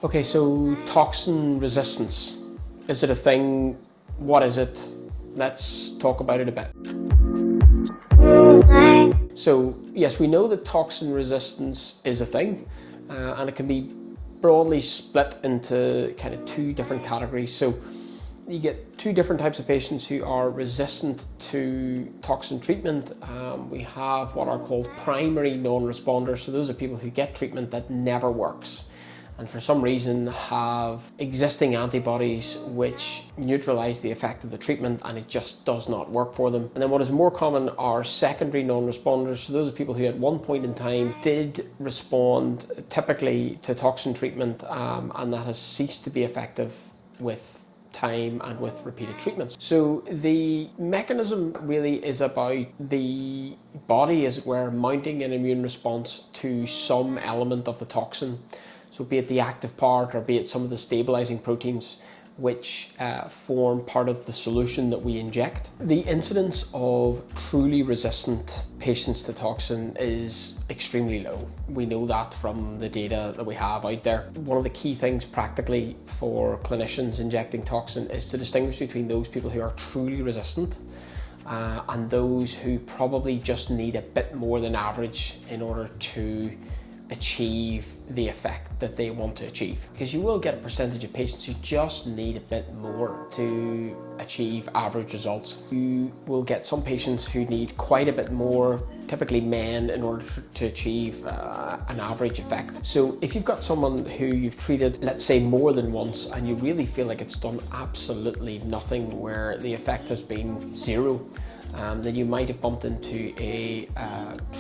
Okay, so toxin resistance. Is it a thing? What is it? Let's talk about it a bit. So yes, we know that toxin resistance is a thing, and it can be broadly split into kind of two different categories. So you get two different types of patients who are resistant to toxin treatment. We have what are called primary non-responders. So those are people who get treatment that never works, and for some reason have existing antibodies which neutralize the effect of the treatment, and it just does not work for them. And then what is more common are secondary non-responders. So those are people who at one point in time did respond typically to toxin treatment, and that has ceased to be effective with time and with repeated treatments. So the mechanism really is about the body, as it were, mounting an immune response to some element of the toxin. So be it the active part or be it some of the stabilizing proteins which form part of the solution that we inject. The incidence of truly resistant patients to toxin is extremely low. We know that from the data that we have out there. One of the key things practically for clinicians injecting toxin is to distinguish between those people who are truly resistant and those who probably just need a bit more than average in order to achieve the effect that they want to achieve. Because you will get a percentage of patients who just need a bit more to achieve average results. You will get some patients who need quite a bit more, typically men, in order to achieve an average effect. So if you've got someone who you've treated, let's say more than once, and you really feel like it's done absolutely nothing, where the effect has been zero, then you might have bumped into a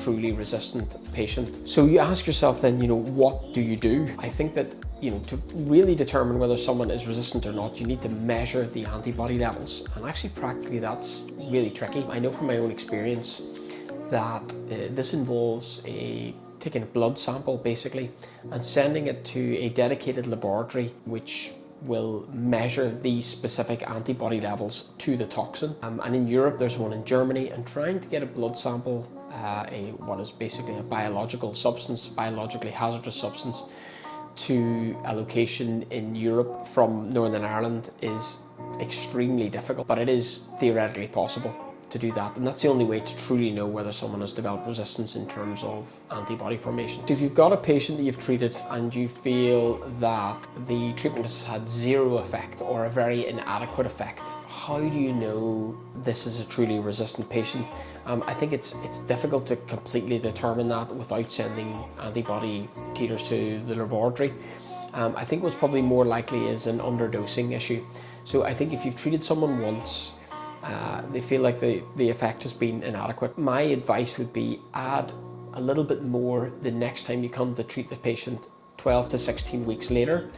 truly resistant patient. So you ask yourself then, what do you do? I think that, to really determine whether someone is resistant or not, you need to measure the antibody levels. And actually, practically, that's really tricky. I know from my own experience that this involves taking a blood sample, basically, and sending it to a dedicated laboratory, which will measure these specific antibody levels to the toxin. And in Europe, there's one in Germany, and trying to get a blood sample, what is basically a biological substance, biologically hazardous substance, to a location in Europe from Northern Ireland is extremely difficult, but it is theoretically possible to do that, and that's the only way to truly know whether someone has developed resistance in terms of antibody formation. So if you've got a patient that you've treated and you feel that the treatment has had zero effect or a very inadequate effect, how do you know this is a truly resistant patient? I think it's difficult to completely determine that without sending antibody titers to the laboratory. I think what's probably more likely is an underdosing issue. So I think if you've treated someone once, they feel like the effect has been inadequate, my advice would be add a little bit more the next time you come to treat the patient 12 to 16 weeks later,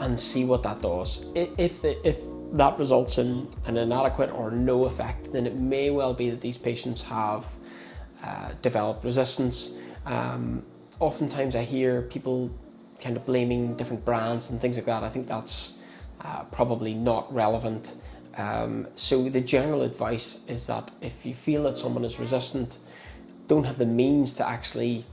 and see what that does. If that results in an inadequate or no effect, then it may well be that these patients have developed resistance. Oftentimes I hear people kind of blaming different brands and things like that. I think that's probably not relevant. So the general advice is that if you feel that someone is resistant, don't have the means to actually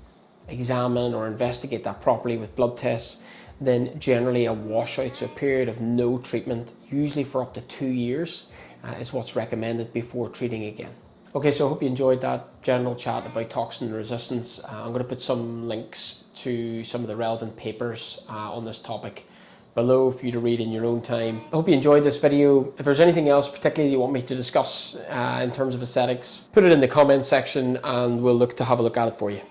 examine or investigate that properly with blood tests, then generally a washout, so a period of no treatment, usually for up to 2 years, is what's recommended before treating again. Okay, so I hope you enjoyed that general chat about toxin resistance. I'm going to put some links to some of the relevant papers on this topic below for you to read in your own time. I hope you enjoyed this video. If there's anything else particularly you want me to discuss in terms of aesthetics, put it in the comments section and we'll look to have a look at it for you.